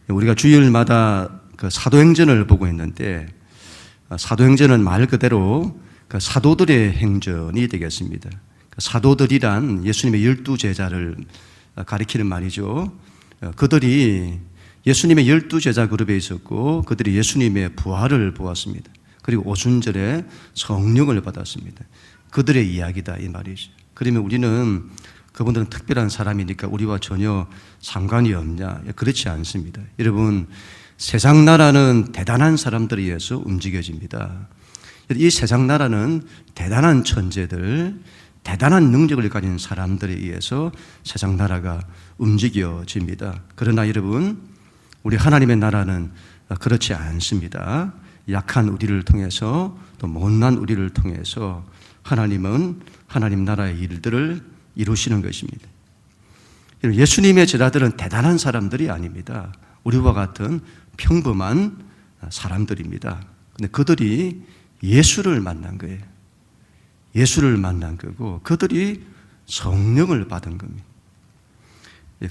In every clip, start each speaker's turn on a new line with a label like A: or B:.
A: 우리가 주일마다 그 사도행전을 보고 있는데, 사도행전은 말 그대로 그 사도들의 행전이 되겠습니다. 사도들이란 예수님의 12제자를 가리키는 말이죠. 그들이 예수님의 12제자 그룹에 있었고, 그들이 예수님의 부활을 보았습니다. 그리고 오순절에 성령을 받았습니다. 그들의 이야기다 이 말이죠. 그러면 우리는 그분들은 특별한 사람이니까 우리와 전혀 상관이 없냐? 그렇지 않습니다. 여러분, 세상 나라는 대단한 사람들에 의해서 움직여집니다. 이 세상 나라는 대단한 천재들, 대단한 능력을 가진 사람들에 의해서 세상 나라가 움직여집니다. 그러나 여러분, 우리 하나님의 나라는 그렇지 않습니다. 약한 우리를 통해서, 또 못난 우리를 통해서 하나님은 하나님 나라의 일들을 이루시는 것입니다. 예수님의 제자들은 대단한 사람들이 아닙니다. 우리와 같은 평범한 사람들입니다. 근데 그들이 예수를 만난 거예요. 예수를 만난 거고, 그들이 성령을 받은 겁니다.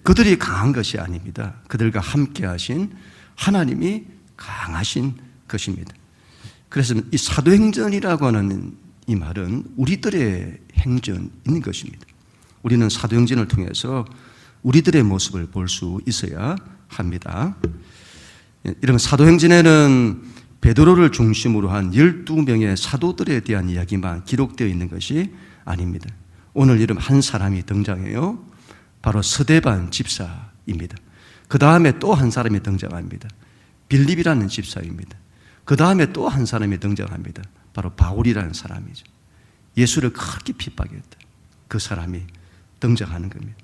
A: 그들이 강한 것이 아닙니다. 그들과 함께 하신 하나님이 강하신 것입니다. 그래서 이 사도행전이라고 하는 이 말은 우리들의 행전인 것입니다. 우리는 사도행전을 통해서 우리들의 모습을 볼 수 있어야 합니다. 이런 사도행전에는 베드로를 중심으로 한 12명의 사도들에 대한 이야기만 기록되어 있는 것이 아닙니다. 오늘 이름 한 사람이 등장해요. 바로 스데반 집사입니다. 그 다음에 또 한 사람이 등장합니다. 빌립이라는 집사입니다. 그 다음에 또 한 사람이 등장합니다. 바로 바울이라는 사람이죠. 예수를 그렇게 핍박했다. 그 사람이 등장하는 겁니다.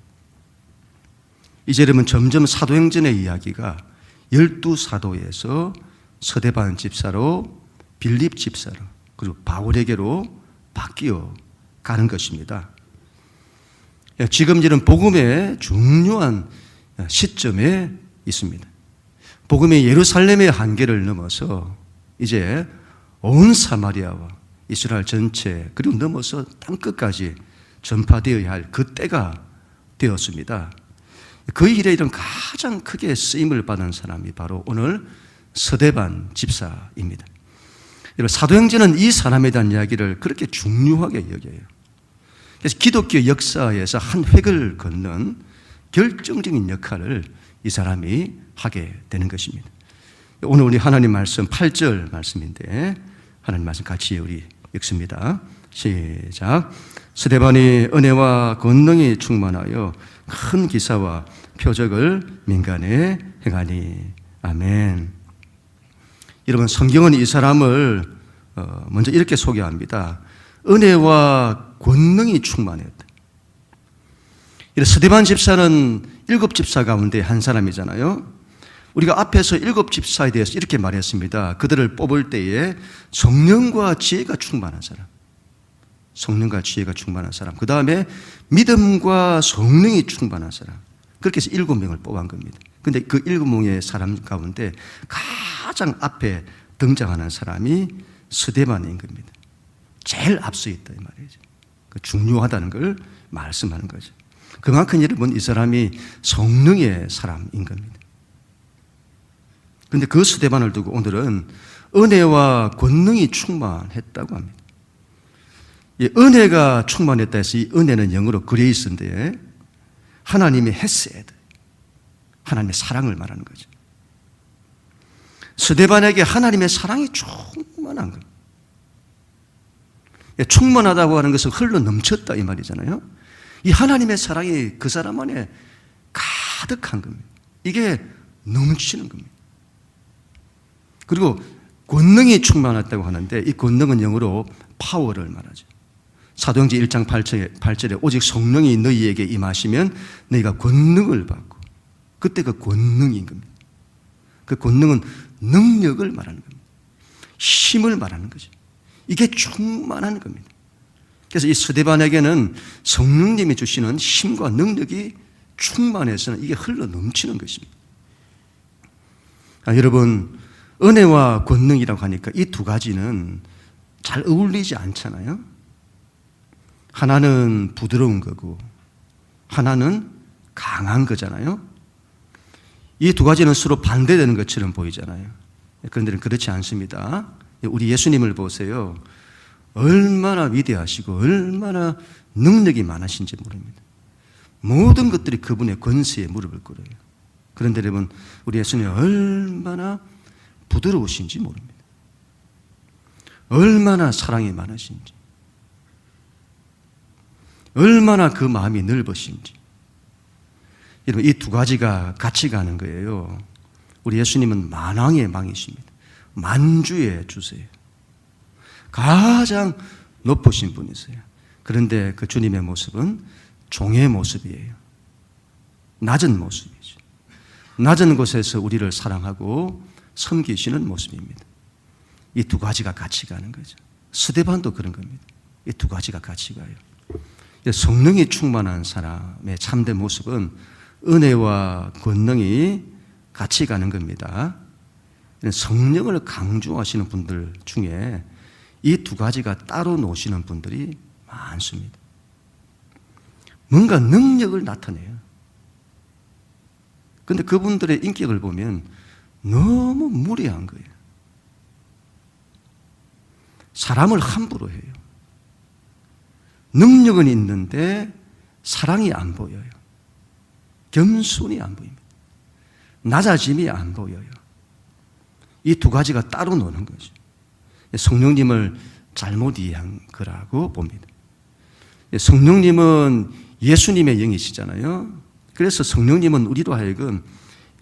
A: 이제 여러분 점점 사도행전의 이야기가 12사도에서 스데반 집사로, 빌립 집사로, 그리고 바울에게로 바뀌어 가는 것입니다. 지금 이런 복음의 중요한 시점에 있습니다. 복음의 예루살렘의 한계를 넘어서 이제 온 사마리아와 이스라엘 전체, 그리고 넘어서 땅끝까지 전파되어야 할 그때가 되었습니다. 그 일에 이런 가장 크게 쓰임을 받은 사람이 바로 오늘 스데반 집사입니다. 사도행전은 이 사람에 대한 이야기를 그렇게 중요하게 여겨요. 그래서 기독교 역사에서 한 획을 걷는 결정적인 역할을 이 사람이 하게 되는 것입니다. 오늘 우리 하나님 말씀 8절 말씀인데, 하나님 말씀 같이 우리 읽습니다. 시작. 스데반이 은혜와 권능이 충만하여 큰 기사와 표적을 민간에 행하니. 아멘. 여러분, 성경은 이 사람을 먼저 이렇게 소개합니다. 은혜와 권능이 충만했다. 스데반 집사는 7집사 가운데 한 사람이잖아요. 우리가 앞에서 7집사에 대해서 이렇게 말했습니다. 그들을 뽑을 때에 성령과 지혜가 충만한 사람, 성령과 지혜가 충만한 사람, 그 다음에 믿음과 성령이 충만한 사람, 그렇게 해서 7명을 뽑은 겁니다. 그런데 그 7명의 사람 가운데 가장 앞에 등장하는 사람이 스데반인 겁니다. 제일 앞서 있다 이 말이죠. 중요하다는 걸 말씀하는 거죠. 그만큼 여러분, 이 사람이 성령의 사람인 겁니다. 그런데 그 스데반을 두고 오늘은 은혜와 권능이 충만했다고 합니다. 은혜가 충만했다 해서 이 은혜는 영어로 그레이스인데, 하나님의 헤세드, 하나님의 사랑을 말하는 거죠. 스데반에게 하나님의 사랑이 충만한 겁니다. 충만하다고 하는 것은 흘러 넘쳤다 이 말이잖아요. 이 하나님의 사랑이 그 사람 안에 가득한 겁니다. 이게 넘치는 겁니다. 그리고 권능이 충만했다고 하는데, 이 권능은 영어로 파워를 말하죠. 사도행전 1장 8절에 오직 성령이 너희에게 임하시면 너희가 권능을 받고, 그때 그 권능인 겁니다. 그 권능은 능력을 말하는 겁니다. 힘을 말하는 거죠. 이게 충만한 겁니다. 그래서 이 스데반에게는 성령님이 주시는 힘과 능력이 충만해서 이게 흘러 넘치는 것입니다. 여러분, 은혜와 권능이라고 하니까 이 두 가지는 잘 어울리지 않잖아요. 하나는 부드러운 거고 하나는 강한 거잖아요. 이 두 가지는 서로 반대되는 것처럼 보이잖아요. 그런데 그렇지 않습니다. 우리 예수님을 보세요. 얼마나 위대하시고 얼마나 능력이 많으신지 모릅니다. 모든 것들이 그분의 권세에 무릎을 꿇어요. 그런데 여러분, 우리 예수님이 얼마나 부드러우신지 모릅니다. 얼마나 사랑이 많으신지, 얼마나 그 마음이 넓으신지. 여러분, 이 두 가지가 같이 가는 거예요. 우리 예수님은 만왕의 망이십니다. 만주의 주세요. 가장 높으신 분이세요. 그런데 그 주님의 모습은 종의 모습이에요. 낮은 모습이죠. 낮은 곳에서 우리를 사랑하고 섬기시는 모습입니다. 이 두 가지가 같이 가는 거죠. 스데반도 그런 겁니다. 이 두 가지가 같이 가요. 성령이 충만한 사람의 참된 모습은 은혜와 권능이 같이 가는 겁니다. 성령을 강조하시는 분들 중에 이 두 가지가 따로 노시는 분들이 많습니다. 뭔가 능력을 나타내요. 그런데 그분들의 인격을 보면 너무 무례한 거예요. 사람을 함부로 해요. 능력은 있는데 사랑이 안 보여요. 겸손이 안 보입니다. 낮아짐이 안 보여요. 이 두 가지가 따로 노는 거죠. 성령님을 잘못 이해한 거라고 봅니다. 성령님은 예수님의 영이시잖아요. 그래서 성령님은 우리로 하여금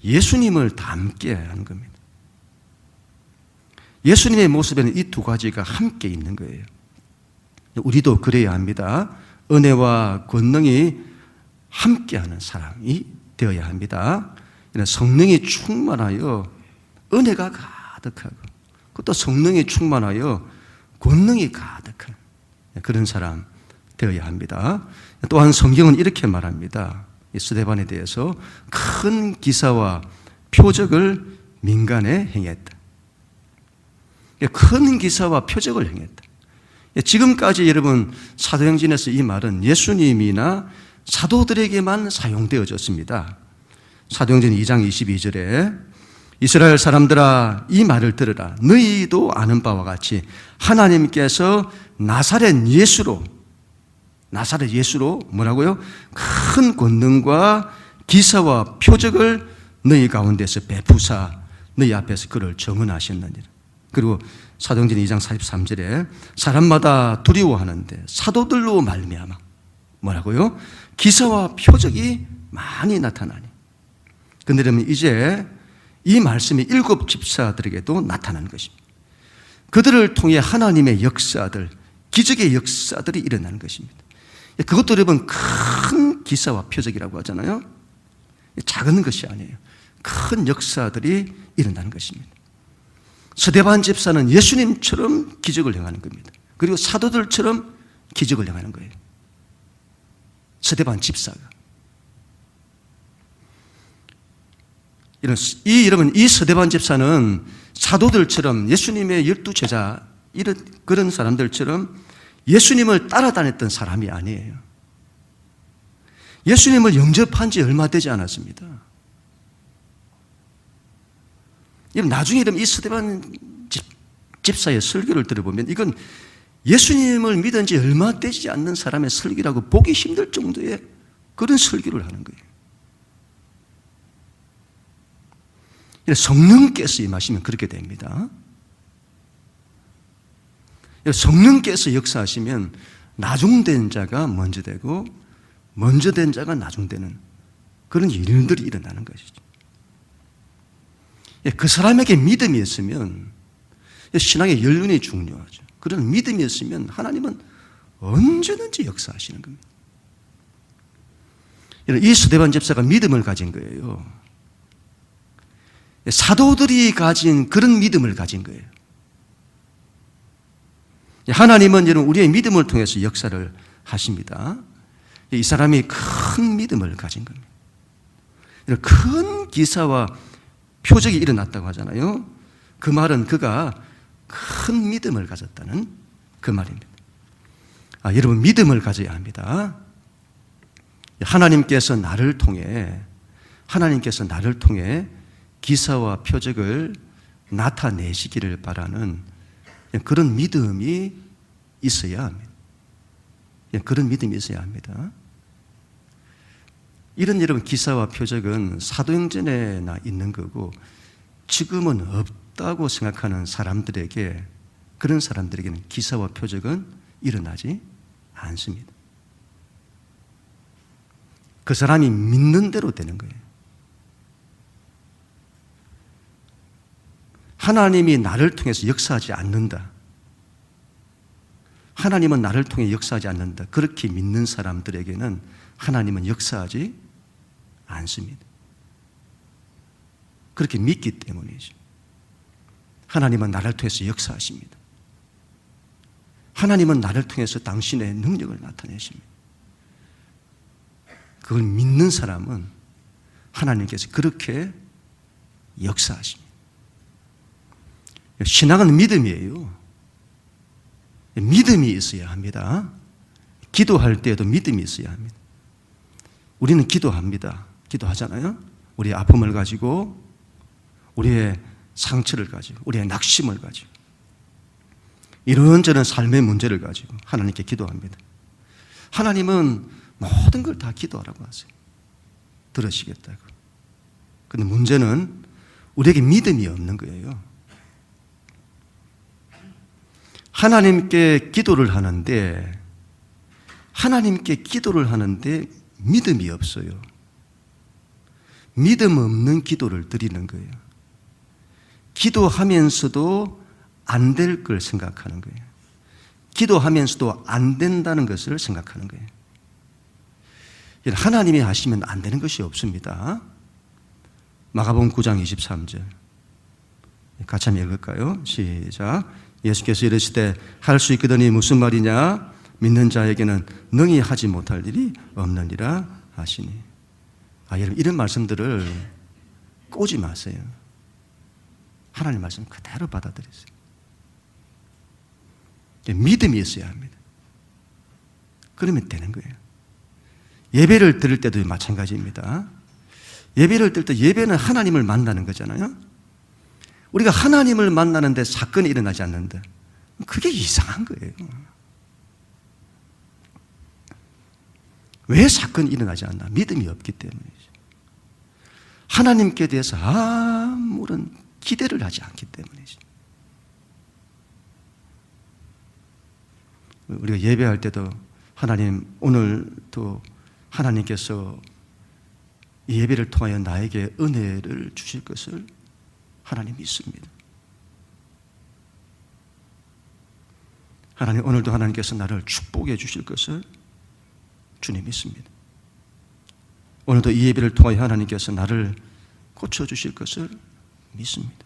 A: 예수님을 닮게 하는 겁니다. 예수님의 모습에는 이 두 가지가 함께 있는 거예요. 우리도 그래야 합니다. 은혜와 권능이 함께하는 사람이 되어야 합니다. 성령이 충만하여 은혜가 가득하고 또 성령이 충만하여 권능이 가득한 그런 사람 되어야 합니다. 또한 성경은 이렇게 말합니다. 이 스데반에 대해서 큰 기사와 표적을 민간에 행했다. 큰 기사와 표적을 행했다. 지금까지 여러분 사도행전에서 이 말은 예수님이나 사도들에게만 사용되어졌습니다. 사도행전 2장 22절에 이스라엘 사람들아 이 말을 들으라. 너희도 아는 바와 같이 하나님께서 나사렛 예수로 뭐라고요? 큰 권능과 기사와 표적을 너희 가운데서 베푸사 너희 앞에서 그를 정언하셨느니라. 그리고 사도행전 2장 43절에 사람마다 두려워하는데 사도들로 말미암아 뭐라고요? 기사와 표적이 많이 나타나니. 그런데 그러면 이제 이 말씀이 7 집사들에게도 나타난 것입니다. 그들을 통해 하나님의 역사들, 기적의 역사들이 일어나는 것입니다. 그것도 여러분 큰 기사와 표적이라고 하잖아요. 작은 것이 아니에요. 큰 역사들이 일어나는 것입니다. 스데반 집사는 예수님처럼 기적을 행하는 겁니다. 그리고 사도들처럼 기적을 행하는 거예요. 스데반 집사가. 여러분, 이 스데반 집사는 사도들처럼 예수님의 12제자 그런 사람들처럼 예수님을 따라다녔던 사람이 아니에요. 예수님을 영접한 지 얼마 되지 않았습니다. 나중에 이 스데반 집사의 설교를 들어보면 이건 예수님을 믿은 지 얼마 되지 않는 사람의 설교라고 보기 힘들 정도의 그런 설교를 하는 거예요. 성령께서 임하시면 그렇게 됩니다. 성령께서 역사하시면 나중된 자가 먼저 되고 먼저 된 자가 나중되는 그런 일들이 일어나는 것이죠. 그 사람에게 믿음이 있으면 신앙의 연륜이 중요하죠. 그런 믿음이 있으면 하나님은 언제든지 역사하시는 겁니다. 이 스데반 집사가 믿음을 가진 거예요. 사도들이 가진 그런 믿음을 가진 거예요. 하나님은 여러분 우리의 믿음을 통해서 역사를 하십니다. 이 사람이 큰 믿음을 가진 겁니다. 큰 기사와 표적이 일어났다고 하잖아요. 그 말은 그가 큰 믿음을 가졌다는 그 말입니다. 여러분 믿음을 가져야 합니다. 하나님께서 나를 통해 하나님께서 나를 통해 기사와 표적을 나타내시기를 바라는 그런 믿음이 있어야 합니다. 그런 믿음이 있어야 합니다. 이런 여러분 기사와 표적은 사도행전에나 있는 거고 지금은 없다고 생각하는 사람들에게, 그런 사람들에게는 기사와 표적은 일어나지 않습니다. 그 사람이 믿는 대로 되는 거예요. 하나님이 나를 통해서 역사하지 않는다. 하나님은 나를 통해 역사하지 않는다. 그렇게 믿는 사람들에게는 하나님은 역사하지 않습니다. 그렇게 믿기 때문이죠. 하나님은 나를 통해서 역사하십니다. 하나님은 나를 통해서 당신의 능력을 나타내십니다. 그걸 믿는 사람은 하나님께서 그렇게 역사하십니다. 신앙은 믿음이에요. 믿음이 있어야 합니다. 기도할 때에도 믿음이 있어야 합니다. 우리는 기도합니다. 기도하잖아요. 우리의 아픔을 가지고, 우리의 상처를 가지고, 우리의 낙심을 가지고, 이런저런 삶의 문제를 가지고 하나님께 기도합니다. 하나님은 모든 걸 다 기도하라고 하세요. 들으시겠다고. 그런데 문제는 우리에게 믿음이 없는 거예요. 하나님께 기도를 하는데 믿음이 없어요. 믿음 없는 기도를 드리는 거예요. 기도하면서도 안 될 걸 생각하는 거예요. 기도하면서도 안 된다는 것을 생각하는 거예요. 하나님이 하시면 안 되는 것이 없습니다. 마가복음 9장 23절 같이 한번 읽을까요? 시작. 예수께서 이르시되 할 수 있거든이 무슨 말이냐? 믿는 자에게는 능히 하지 못할 일이 없느니라 하시니. 여러분 이런 말씀들을 꼬지 마세요. 하나님 말씀 그대로 받아들이세요. 믿음이 있어야 합니다. 그러면 되는 거예요. 예배를 드릴 때도 마찬가지입니다. 예배를 드릴 때 예배는 하나님을 만나는 거잖아요. 우리가 하나님을 만나는데 사건이 일어나지 않는다. 그게 이상한 거예요. 왜 사건이 일어나지 않나? 믿음이 없기 때문이죠. 하나님께 대해서 아무런 기대를 하지 않기 때문이죠. 우리가 예배할 때도 하나님, 오늘도 하나님께서 이 예배를 통하여 나에게 은혜를 주실 것을 하나님 믿습니다. 하나님, 오늘도 하나님께서 나를 축복해 주실 것을 주님 믿습니다. 오늘도 이 예배를 통하여 하나님께서 나를 고쳐주실 것을 믿습니다.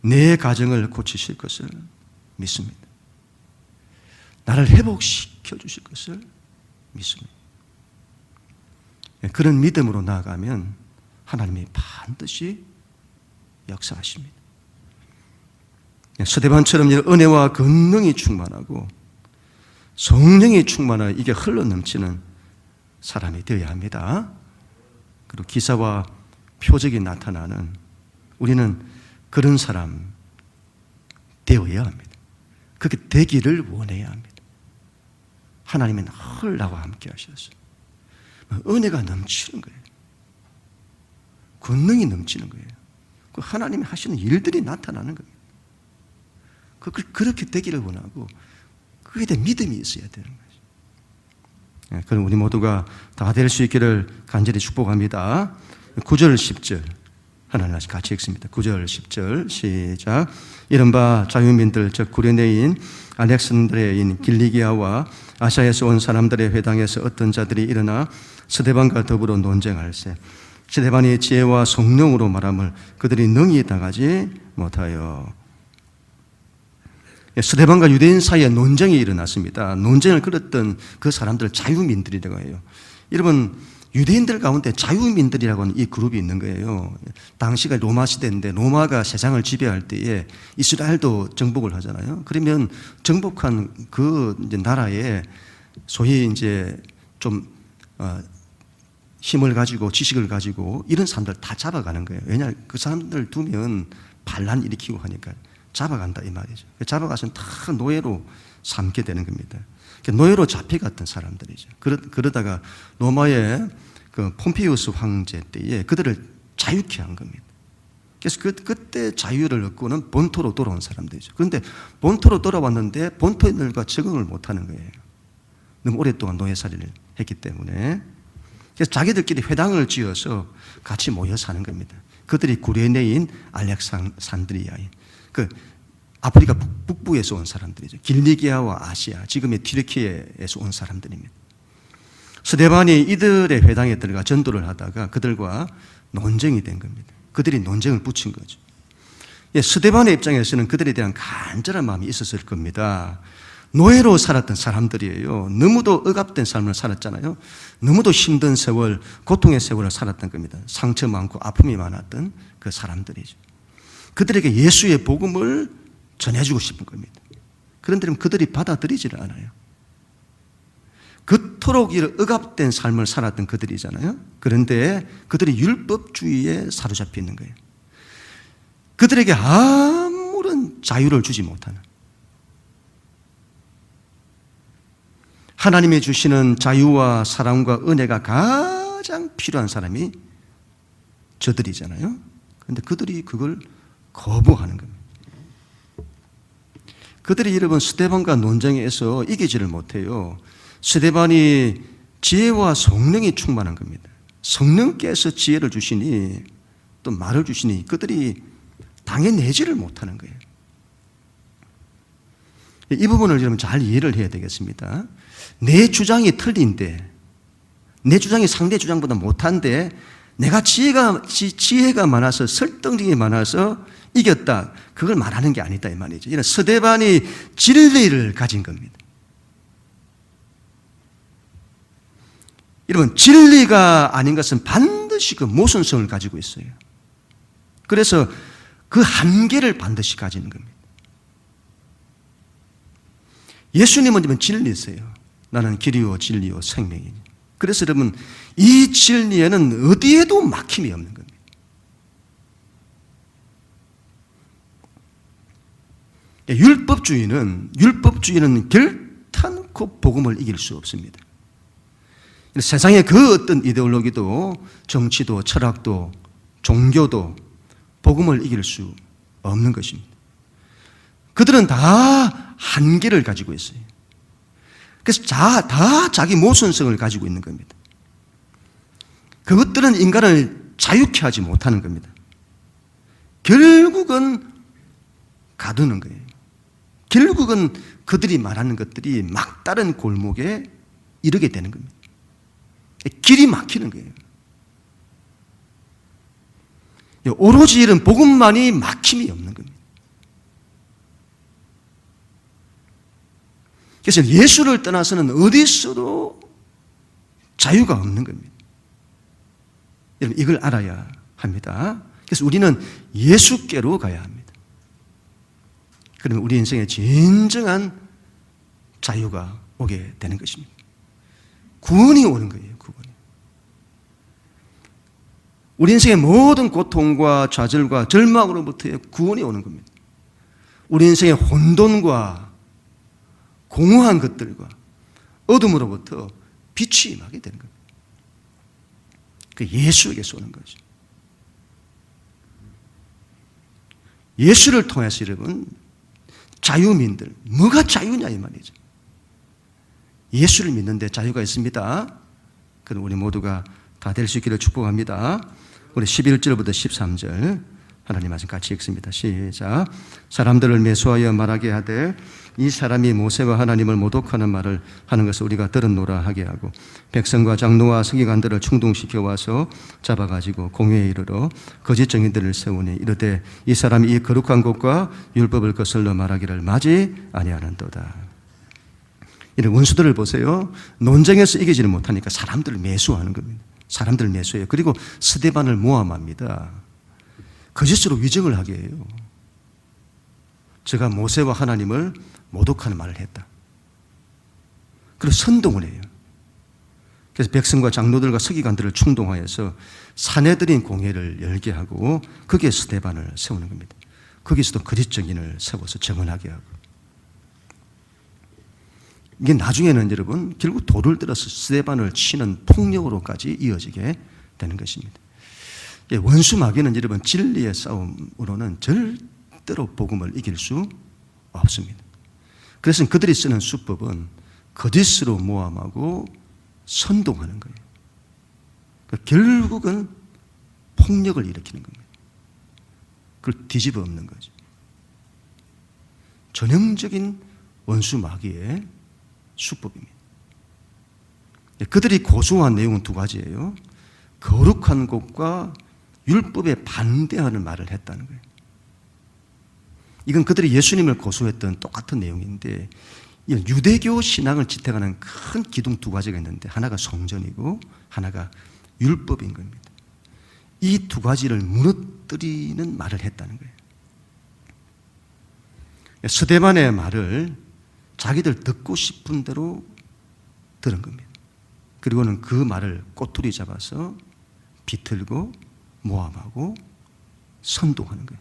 A: 내 가정을 고치실 것을 믿습니다. 나를 회복시켜 주실 것을 믿습니다. 그런 믿음으로 나아가면 하나님이 반드시 역사하십니다. 스데반처럼 은혜와 권능이 충만하고 성령이 충만하여 이게 흘러넘치는 사람이 되어야 합니다. 그리고 기사와 표적이 나타나는 우리는 그런 사람 되어야 합니다. 그렇게 되기를 원해야 합니다. 하나님은 늘 나와 함께 하셨어요. 은혜가 넘치는 거예요. 권능이 넘치는 거예요. 하나님이 하시는 일들이 나타나는 거예요. 그렇게 되기를 원하고 그에 대한 믿음이 있어야 되는 거죠. 그럼 우리 모두가 다 될 수 있기를 간절히 축복합니다. 9절 10절 하나님 같이 읽습니다. 9절 10절 시작. 이른바 자유민들 즉 구레네인 알렉산드레인 길리기아와 아시아에서 온 사람들의 회당에서 어떤 자들이 일어나 스데반과 더불어 논쟁할세. 스데반이 지혜와 성령으로 말함을 그들이 능히 당하지 못하여. 스데반과 유대인 사이에 논쟁이 일어났습니다. 논쟁을 끌었던 그 사람들 자유민들이라고 해요. 여러분, 유대인들 가운데 자유민들이라고 하는 이 그룹이 있는 거예요. 당시가 로마 시대인데 로마가 세상을 지배할 때에 이스라엘도 정복을 하잖아요. 그러면 정복한 그 이제 나라에 소위 이제 좀 힘을 가지고 지식을 가지고 이런 사람들 다 잡아가는 거예요. 왜냐하면 그 사람들 두면 반란 일으키고 하니까 잡아간다 이 말이죠. 잡아가서는 다 노예로 삼게 되는 겁니다. 노예로 잡혀갔던 사람들이죠. 그러다가 로마의 그 폼페이우스 황제 때에 그들을 자유케 한 겁니다. 그래서 그때 자유를 얻고는 본토로 돌아온 사람들이죠. 그런데 본토로 돌아왔는데 본토인들과 적응을 못하는 거예요. 너무 오랫동안 노예살이를 했기 때문에. 그래서 자기들끼리 회당을 지어서 같이 모여 사는 겁니다. 그들이 구레네인 알렉산드리아인 그 아프리카 북부에서 온 사람들이죠. 길리기아와 아시아, 지금의 튀르키예에서 온 사람들입니다. 스데반이 이들의 회당에 들어가 전도를 하다가 그들과 논쟁이 된 겁니다. 그들이 논쟁을 붙인 거죠. 스데반의 입장에서는 그들에 대한 간절한 마음이 있었을 겁니다. 노예로 살았던 사람들이에요. 너무도 억압된 삶을 살았잖아요. 너무도 힘든 세월, 고통의 세월을 살았던 겁니다. 상처 많고 아픔이 많았던 그 사람들이죠. 그들에게 예수의 복음을 전해주고 싶은 겁니다. 그런데 그들이 받아들이지를 않아요. 그토록 억압된 삶을 살았던 그들이잖아요. 그런데 그들이 율법주의에 사로잡혀 있는 거예요. 그들에게 아무런 자유를 주지 못하는, 하나님이 주시는 자유와 사랑과 은혜가 가장 필요한 사람이 저들이잖아요. 그런데 그들이 그걸 거부하는 겁니다. 그들이 여러분 스데반과 논쟁에서 이기지를 못해요. 스데반이 지혜와 성령이 충만한 겁니다. 성령께서 지혜를 주시니 또 말을 주시니 그들이 당해내지를 못하는 거예요. 이 부분을 여러분 잘 이해를 해야 되겠습니다. 내 주장이 틀린데, 내 주장이 상대 주장보다 못한데 내가 지혜가 많아서 설득력이 많아서 이겼다, 그걸 말하는 게 아니다 이 말이죠. 이런 스데반이 진리를 가진 겁니다. 여러분, 진리가 아닌 것은 반드시 그 모순성을 가지고 있어요. 그래서 그 한계를 반드시 가지는 겁니다. 예수님은 진리세요. 나는 길이요 진리요 생명이니. 그래서 여러분, 이 진리에는 어디에도 막힘이 없는 겁니다. 율법주의는 결탄코 복음을 이길 수 없습니다. 세상의 그 어떤 이데올로기도 정치도 철학도 종교도 복음을 이길 수 없는 것입니다. 그들은 다 한계를 가지고 있어요. 그래서 다 자기 모순성을 가지고 있는 겁니다. 그것들은 인간을 자유케 하지 못하는 겁니다. 결국은 가두는 거예요. 결국은 그들이 말하는 것들이 막다른 골목에 이르게 되는 겁니다. 길이 막히는 거예요. 오로지 이런 복음만이 막힘이 없는 겁니다. 그래서 예수를 떠나서는 어디서도 자유가 없는 겁니다. 여러분, 이걸 알아야 합니다. 그래서 우리는 예수께로 가야 합니다. 그러면 우리 인생에 진정한 자유가 오게 되는 것입니다. 구원이 오는 거예요. 구원이. 우리 인생의 모든 고통과 좌절과 절망으로부터의 구원이 오는 겁니다. 우리 인생의 혼돈과 공허한 것들과 어둠으로부터 빛이 임하게 되는 겁니다. 그 예수에게서 오는 거죠. 예수를 통해서 여러분, 자유민들, 뭐가 자유냐 이 말이죠. 예수를 믿는데 자유가 있습니다. 그럼 우리 모두가 다 될 수 있기를 축복합니다. 우리 11절부터 13절 하나님 말씀 같이 읽습니다. 시작. 사람들을 매수하여 말하게 하되 이 사람이 모세와 하나님을 모독하는 말을 하는 것을 우리가 들었노라 하게 하고 백성과 장로와 서기관들을 충동시켜 와서 잡아가지고 공회에 이르러 거짓 증인들을 세우니 이르되 이 사람이 이 거룩한 곳과 율법을 거슬러 말하기를 마지 아니하는도다. 이런 원수들을 보세요. 논쟁에서 이기지를 못하니까 사람들을 매수하는 겁니다. 사람들을 매수해요. 그리고 스데반을 모함합니다. 거짓으로 위증을 하게 해요. 제가 모세와 하나님을 모독하는 말을 했다. 그리고 선동을 해요. 그래서 백성과 장로들과 서기관들을 충동하여서 사내들인 공회를 열게 하고 거기에 스데반을 세우는 겁니다. 거기서도 거짓 증인을 세워서 증언하게 하고, 이게 나중에는 여러분 결국 돌을 들어서 스데반을 치는 폭력으로까지 이어지게 되는 것입니다. 원수 마귀는 여러분 진리의 싸움으로는 절대로 복음을 이길 수 없습니다. 그래서 그들이 쓰는 수법은 거짓으로 모함하고 선동하는 거예요. 결국은 폭력을 일으키는 겁니다. 그걸 뒤집어 엎는 거죠. 전형적인 원수 마귀의 수법입니다. 그들이 고소한 내용은 두 가지예요. 거룩한 것과 율법에 반대하는 말을 했다는 거예요. 이건 그들이 예수님을 고소했던 똑같은 내용인데, 유대교 신앙을 지탱하는 큰 기둥 두 가지가 있는데, 하나가 성전이고 하나가 율법인 겁니다. 이 두 가지를 무너뜨리는 말을 했다는 거예요. 스데반의 말을 자기들 듣고 싶은 대로 들은 겁니다. 그리고는 그 말을 꼬투리 잡아서 비틀고 모함하고 선동하는 거예요.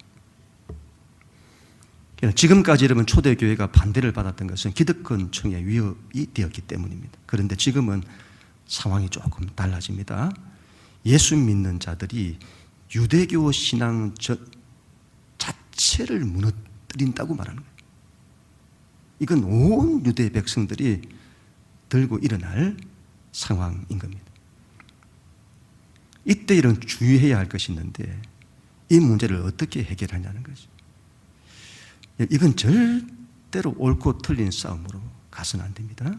A: 지금까지 여러분 초대교회가 반대를 받았던 것은 기득권층의 위협이 되었기 때문입니다. 그런데 지금은 상황이 조금 달라집니다. 예수 믿는 자들이 유대교 신앙 자체를 무너뜨린다고 말하는 거예요. 이건 온 유대 백성들이 들고 일어날 상황인 겁니다. 이때 이런 주의해야 할 것이 있는데, 이 문제를 어떻게 해결하냐는 거죠. 이건 절대로 옳고 틀린 싸움으로 가서는 안 됩니다.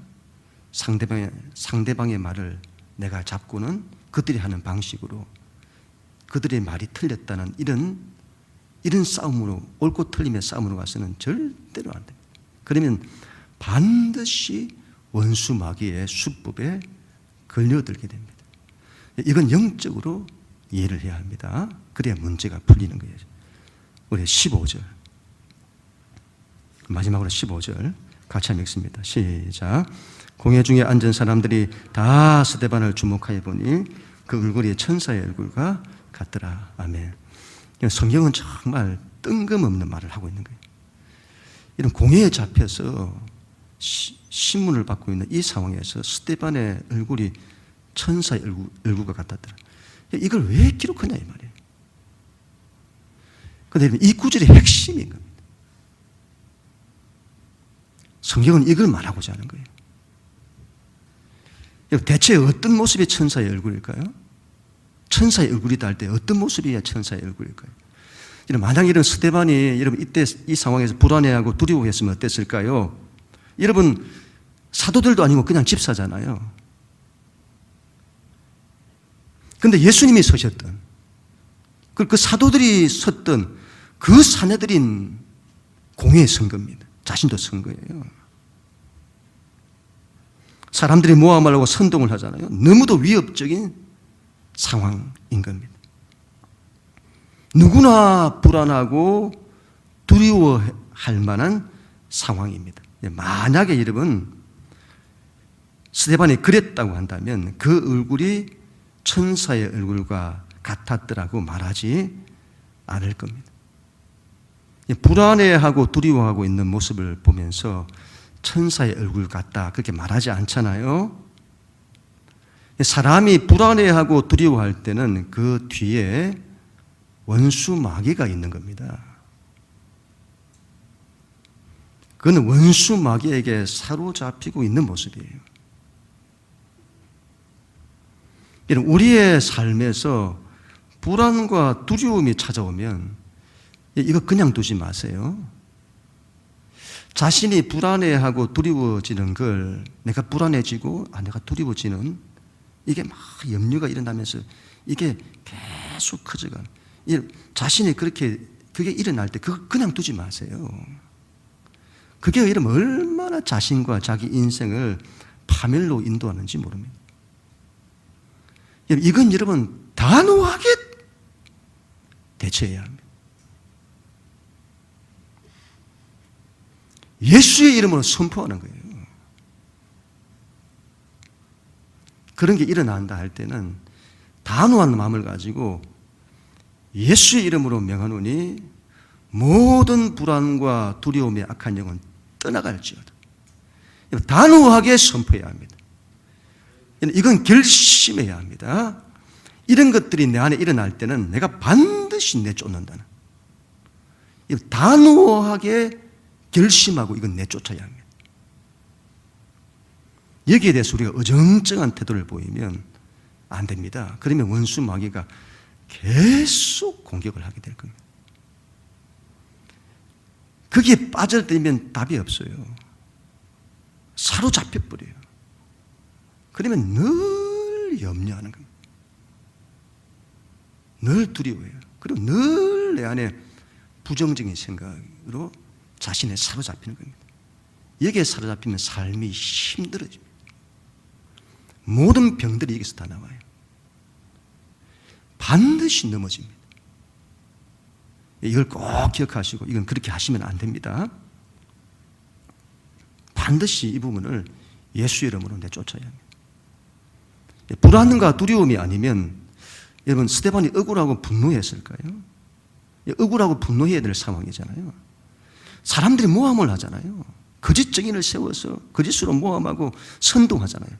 A: 상대방의 말을 내가 잡고는 그들이 하는 방식으로 그들의 말이 틀렸다는 이런 싸움으로, 옳고 틀림의 싸움으로 가서는 절대로 안 됩니다. 그러면 반드시 원수 마귀의 수법에 걸려들게 됩니다. 이건 영적으로 이해를 해야 합니다. 그래야 문제가 풀리는 거예요. 우리 15절, 마지막으로 15절 같이 한번 읽습니다. 시작. 공회 중에 앉은 사람들이 다 스데반을 주목하여 보니 그 얼굴이 천사의 얼굴과 같더라. 아멘. 성경은 정말 뜬금없는 말을 하고 있는 거예요. 이런 공회에 잡혀서 신문을 받고 있는 이 상황에서 스데반의 얼굴이 천사의 얼굴과 같았더라. 이걸 왜 기록하냐 이 말이에요. 그런데 이 구절의 핵심인 겁니다. 성경은 이걸 말하고자 하는 거예요. 대체 어떤 모습이 천사의 얼굴일까요? 천사의 얼굴이다 할 때 어떤 모습이야 천사의 얼굴일까요? 만약 이런 스데반이 여러분 이때 이 상황에서 불안해하고 두려워했으면 어땠을까요? 여러분 사도들도 아니고 그냥 집사잖아요. 그런데 예수님이 서셨던 그 사도들이 섰던 그 사내들인 공회에 선 겁니다. 자신도 선 거예요. 사람들이 모함하려고 선동을 하잖아요. 너무도 위협적인 상황인 겁니다. 누구나 불안하고 두려워할 만한 상황입니다. 만약에 여러분 스데반이 그랬다고 한다면 그 얼굴이 천사의 얼굴과 같았더라고 말하지 않을 겁니다. 불안해하고 두려워하고 있는 모습을 보면서 천사의 얼굴 같다 그렇게 말하지 않잖아요. 사람이 불안해하고 두려워할 때는 그 뒤에 원수 마귀가 있는 겁니다. 그건 원수 마귀에게 사로잡히고 있는 모습이에요. 우리의 삶에서 불안과 두려움이 찾아오면 이거 그냥 두지 마세요. 자신이 불안해하고 두려워지는 걸 내가 불안해지고 내가 두려워지는 이게 막 염려가 일어나면서 이게 계속 커져가는, 자신이 그렇게 그게 일어날 때 그거 그냥 두지 마세요. 그게 이러면 얼마나 자신과 자기 인생을 파멸로 인도하는지 모릅니다. 이건 여러분 단호하게 대처해야 합니다. 예수의 이름으로 선포하는 거예요. 그런 게 일어난다 할 때는 단호한 마음을 가지고 예수의 이름으로 명하노니 모든 불안과 두려움의 악한 영은 떠나갈지어다. 단호하게 선포해야 합니다. 이건 결심해야 합니다. 이런 것들이 내 안에 일어날 때는 내가 반드시 내쫓는다는, 단호하게 결심하고 이건 내쫓아야 합니다. 여기에 대해서 우리가 어정쩡한 태도를 보이면 안 됩니다. 그러면 원수 마귀가 계속 공격을 하게 될 겁니다. 거기에 빠져들면 답이 없어요. 사로잡혀 버려요. 그러면 늘 염려하는 겁니다. 늘 두려워해요. 그리고 늘 내 안에 부정적인 생각으로 자신에 사로잡히는 겁니다. 여기에 사로잡히면 삶이 힘들어집니다. 모든 병들이 여기서 다 나와요. 반드시 넘어집니다. 이걸 꼭 기억하시고 이건 그렇게 하시면 안 됩니다. 반드시 이 부분을 예수 이름으로 내쫓아야 합니다. 불안과 두려움이 아니면 여러분 스데반이 억울하고 분노했을까요? 억울하고 분노해야 될 상황이잖아요. 사람들이 모함을 하잖아요. 거짓 증인을 세워서 거짓으로 모함하고 선동하잖아요.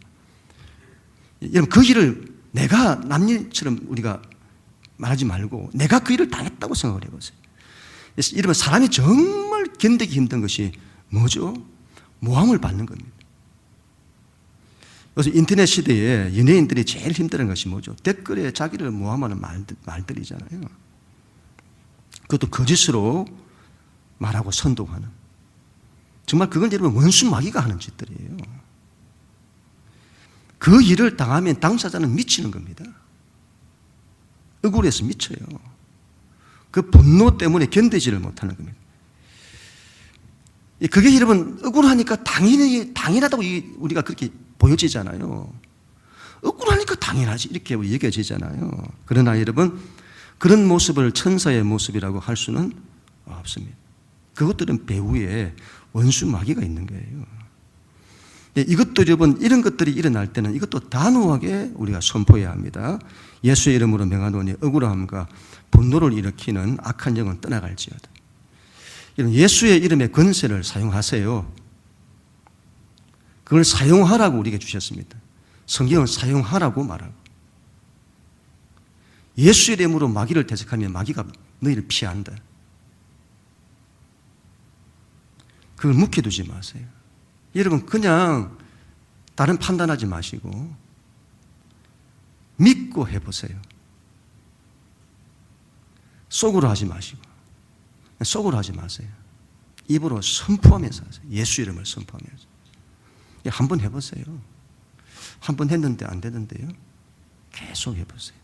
A: 여러분 그 일을 내가 남일처럼 우리가 말하지 말고 내가 그 일을 당했다고 생각을 해보세요. 이러면 사람이 정말 견디기 힘든 것이 뭐죠? 모함을 받는 겁니다. 그래서 인터넷 시대에 연예인들이 제일 힘든 것이 뭐죠? 댓글에 자기를 모함하는 말들이잖아요. 그것도 거짓으로 말하고 선동하는. 정말 그건 여러분 원수 마귀가 하는 짓들이에요. 그 일을 당하면 당사자는 미치는 겁니다. 억울해서 미쳐요. 그 분노 때문에 견디지를 못하는 겁니다. 그게 여러분 억울하니까 당연하다고 우리가 그렇게 보여지잖아요. 억울하니까 당연하지 이렇게 여겨지잖아요. 그러나 여러분 그런 모습을 천사의 모습이라고 할 수는 없습니다. 그것들은 배후에 원수 마귀가 있는 거예요. 이것도 여러분 이런 것들이 일어날 때는 이것도 단호하게 우리가 선포해야 합니다. 예수의 이름으로 명하노니 억울함과 분노를 일으키는 악한 영은 떠나갈지어다. 예수의 이름의 권세를 사용하세요. 그걸 사용하라고 우리에게 주셨습니다. 성경은 사용하라고 말하고 예수의 이름으로 마귀를 대적하면 마귀가 너희를 피한다. 그걸 묵혀두지 마세요. 여러분 그냥 다른 판단하지 마시고 믿고 해보세요. 속으로 하지 마시고 속으로 하지 마세요. 입으로 선포하면서 하세요. 예수 이름을 선포하면서. 한번 해보세요. 한번 했는데 안 되는데요. 계속 해보세요.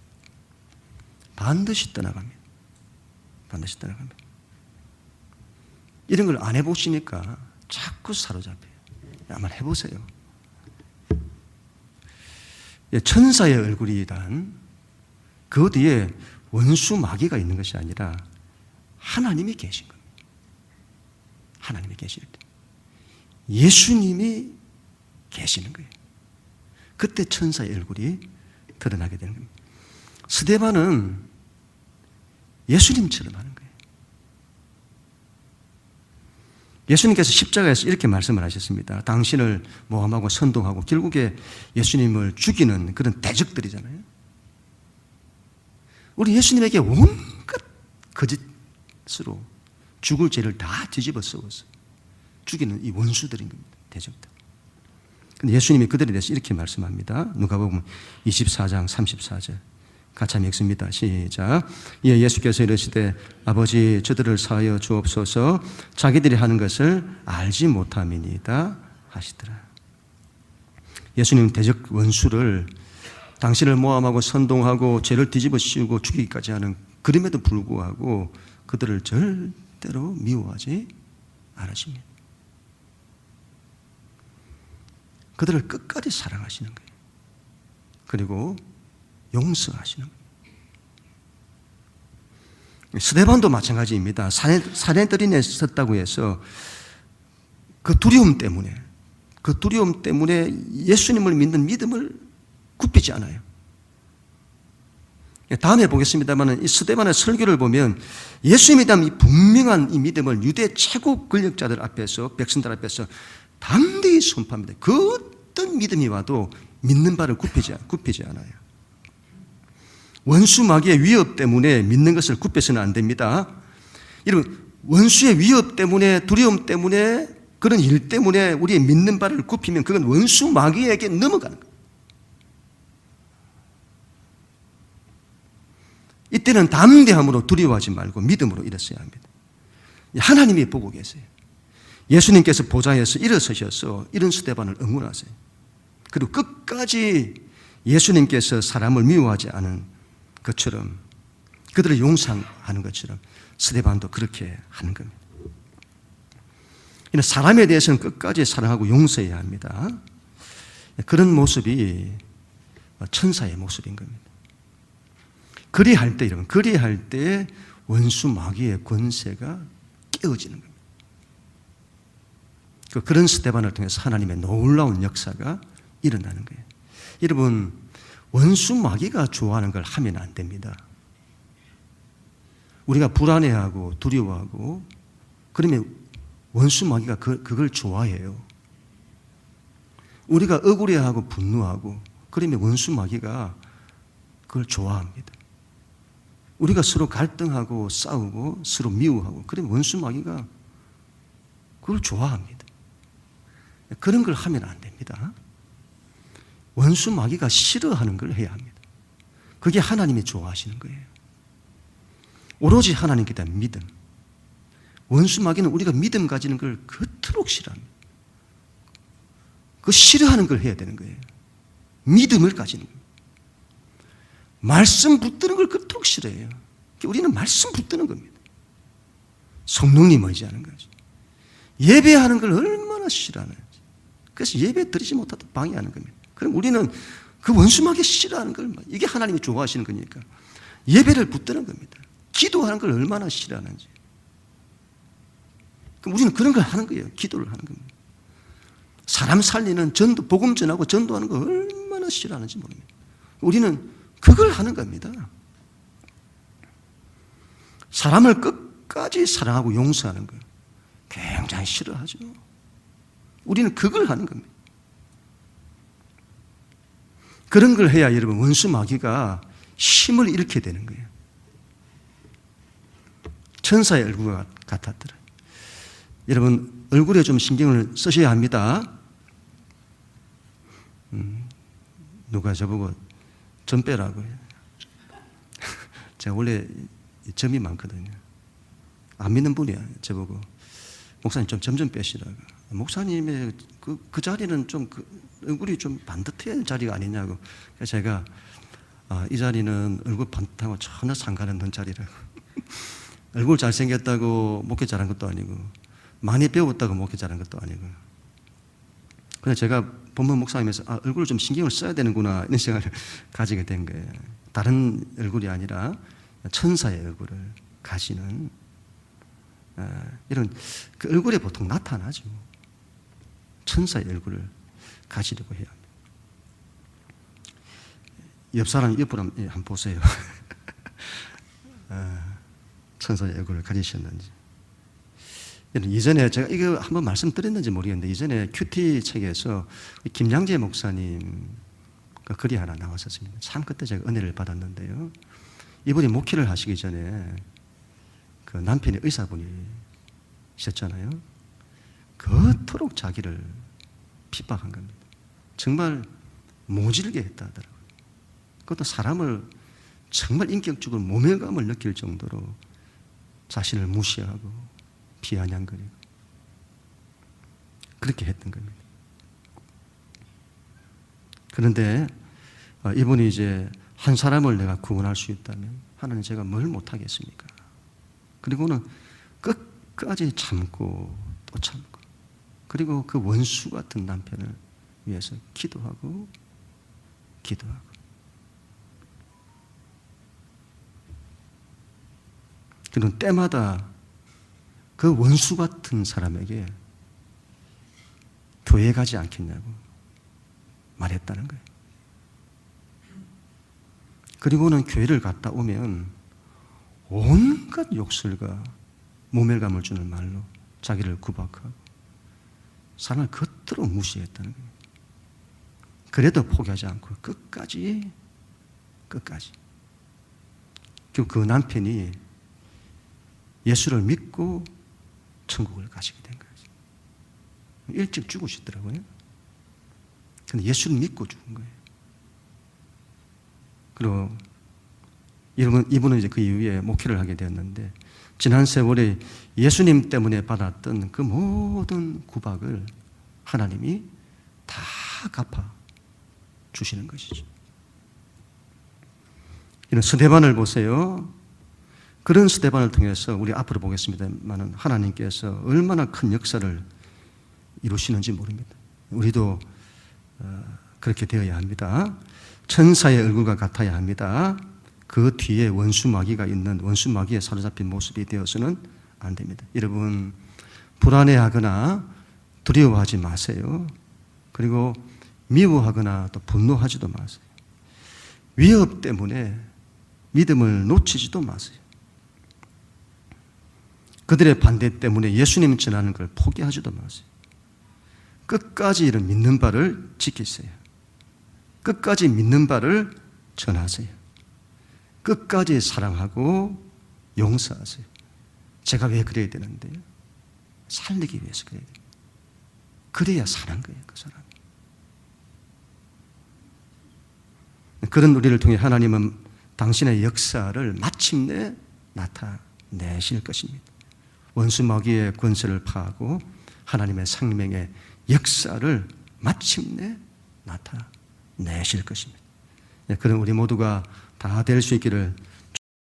A: 반드시 떠나갑니다. 반드시 떠나갑니다. 이런 걸 안 해보시니까 자꾸 사로잡혀요. 한번 해보세요. 천사의 얼굴이란 그 뒤에 원수 마귀가 있는 것이 아니라 하나님이 계신 겁니다. 하나님이 계실 때 예수님이 계시는 거예요. 그때 천사의 얼굴이 드러나게 되는 겁니다. 스데반은 예수님처럼 하는 거예요. 예수님께서 십자가에서 이렇게 말씀을 하셨습니다. 당신을 모함하고 선동하고 결국에 예수님을 죽이는 그런 대적들이잖아요. 우리 예수님에게 온갖 거짓으로 죽을 죄를 다 뒤집어 쓰어서 죽이는 이 원수들인 겁니다. 대적들. 근데 예수님이 그들에 대해서 이렇게 말씀합니다. 누가복음 24장 34절. 같이 한번 읽습니다. 시작. 이에 예수께서 이르시되 아버지 저들을 사하여 주옵소서 자기들이 하는 것을 알지 못함이니이다 하시더라. 예수님 대적 원수를 당신을 모함하고 선동하고 죄를 뒤집어 씌우고 죽이기까지 하는 그럼에도 불구하고 그들을 절대로 미워하지 않으십니다. 그들을 끝까지 사랑하시는 거예요. 그리고 용서하시는 거예요. 스데반도 마찬가지입니다. 사내들인에 섰다고 해서 그 두려움 때문에 예수님을 믿는 믿음을 굽히지 않아요. 다음에 보겠습니다만 이 스데반의 설교를 보면 예수님에 대한 이 분명한 이 믿음을 유대 최고 권력자들 앞에서, 백성들 앞에서 담대히 선포합니다. 그 어떤 믿음이 와도 믿는 바를 굽히지 않아요. 원수 마귀의 위협 때문에 믿는 것을 굽혀서는 안 됩니다. 여러분, 원수의 위협 때문에, 두려움 때문에, 그런 일 때문에 우리의 믿는 바를 굽히면 그건 원수 마귀에게 넘어가는 거예요. 이때는 담대함으로 두려워하지 말고 믿음으로 일었어야 합니다. 하나님이 보고 계세요. 예수님께서 보좌에서 일어서셔서 이런 스데반을 응원하세요. 그리고 끝까지 예수님께서 사람을 미워하지 않은 것처럼, 그들을 용서하는 것처럼 스데반도 그렇게 하는 겁니다. 사람에 대해서는 끝까지 사랑하고 용서해야 합니다. 그런 모습이 천사의 모습인 겁니다. 그리할 때, 여러분, 그리할 때 원수 마귀의 권세가 깨어지는 겁니다. 그런 스데반을 통해서 하나님의 놀라운 역사가 일어나는 거예요. 여러분, 원수 마귀가 좋아하는 걸 하면 안 됩니다. 우리가 불안해하고 두려워하고 그러면 원수 마귀가 그걸 좋아해요. 우리가 억울해하고 분노하고 그러면 원수 마귀가 그걸 좋아합니다. 우리가 서로 갈등하고 싸우고 서로 미워하고 그러면 원수 마귀가 그걸 좋아합니다. 그런 걸 하면 안 됩니다. 원수 마귀가 싫어하는 걸 해야 합니다. 그게 하나님이 좋아하시는 거예요. 오로지 하나님께 대한 믿음. 원수 마귀는 우리가 믿음 가지는 걸 그토록 싫어합니다. 그 싫어하는 걸 해야 되는 거예요. 믿음을 가지는 거예요. 말씀 붙드는 걸 그토록 싫어해요. 우리는 말씀 붙드는 겁니다. 성령님 의지하는 거죠. 예배하는 걸 얼마나 싫어하는지. 그래서 예배 드리지 못하도록 방해하는 겁니다. 그럼 우리는 그 원수마귀 싫어하는 걸, 이게 하나님이 좋아하시는 거니까 예배를 붙드는 겁니다. 기도하는 걸 얼마나 싫어하는지. 그럼 우리는 그런 걸 하는 거예요. 기도를 하는 겁니다. 사람 살리는 전도, 복음 전하고 전도하는 걸 얼마나 싫어하는지 모릅니다. 우리는 그걸 하는 겁니다. 사람을 끝까지 사랑하고 용서하는 걸 굉장히 싫어하죠. 우리는 그걸 하는 겁니다. 그런 걸 해야 여러분 원수 마귀가 힘을 잃게 되는 거예요. 천사의 얼굴 같았더라. 여러분 얼굴에 좀 신경을 쓰셔야 합니다. 누가 저보고 점 빼라고 해요. 제가 원래 점이 많거든요. 안 믿는 분이야. 저보고 목사님 좀 점 좀 빼시라고. 목사님의 그 자리는 좀 얼굴이 좀 반듯해야 자리가 아니냐고. 그래서 제가 이 자리는 얼굴 반듯하고 전혀 상관없는 자리라고. 얼굴 잘생겼다고 목회 잘한 것도 아니고 많이 배웠다고 목회 잘한 것도 아니고. 그냥 제가 본문 목사님에서 얼굴을 좀 신경을 써야 되는구나 이런 생각을 가지게 된 거예요. 다른 얼굴이 아니라 천사의 얼굴을 가지는 이런 그 얼굴에 보통 나타나죠. 천사의 얼굴을 가지려고 해야 합니다. 옆 사람 옆으로 한번 보세요. 천사의 얼굴을 가지셨는지. 이전에 제가 이거 한번 말씀드렸는지 모르겠는데 이전에 큐티 책에서 김양재 목사님 그 글이 하나 나왔었습니다. 참 그때 제가 은혜를 받았는데요. 이분이 목회를 하시기 전에 그 남편이 의사분이셨잖아요. 그토록 자기를 핍박한 겁니다. 정말 모질게 했다 하더라고요. 그것도 사람을 정말 인격적으로 모멸감을 느낄 정도로 자신을 무시하고 비아냥거리고 그렇게 했던 겁니다. 그런데 이분이 이제 한 사람을 내가 구원할 수 있다면 하나님 제가 뭘 못하겠습니까? 그리고는 끝까지 참고 또 참고 그리고 그 원수 같은 남편을 위해서 기도하고 그는 때마다 그 원수 같은 사람에게 교회 가지 않겠냐고 말했다는 거예요. 그리고는 교회를 갔다 오면 온갖 욕설과 모멸감을 주는 말로 자기를 구박하고 사람을 겉으로 무시했다는 겁니다. 그래도 포기하지 않고 끝까지 결국 그 남편이 예수를 믿고 천국을 가시게 된 거죠. 일찍 죽으시더라고요. 근데 예수를 믿고 죽은 거예요. 그리고 이분은 이제 그 이후에 목회를 하게 되었는데, 지난 세월에 예수님 때문에 받았던 그 모든 구박을 하나님이 다 갚아 주시는 것이죠. 이런 스데반을 보세요. 그런 스데반을 통해서 우리 앞으로 보겠습니다만 하나님께서 얼마나 큰 역사를 이루시는지 모릅니다. 우리도 그렇게 되어야 합니다. 천사의 얼굴과 같아야 합니다. 그 뒤에 원수 마귀가 있는 원수 마귀에 사로잡힌 모습이 되어서는 안 됩니다. 여러분, 불안해하거나 두려워하지 마세요. 그리고 미워하거나 또 분노하지도 마세요. 위협 때문에 믿음을 놓치지도 마세요. 그들의 반대 때문에 예수님 전하는 걸 포기하지도 마세요. 끝까지 이런 믿는 바를 지키세요. 끝까지 믿는 바를 전하세요. 끝까지 사랑하고 용서하세요. 제가 왜 그래야 되는데요? 살리기 위해서 그래야 돼요. 그래야 사는 거예요, 그 사람. 그런 우리를 통해 하나님은 당신의 역사를 마침내 나타내실 것입니다. 원수 마귀의 권세를 파하고 하나님의 생명의 역사를 마침내 나타내실 것입니다. 그런 우리 모두가 다 될 수 있기를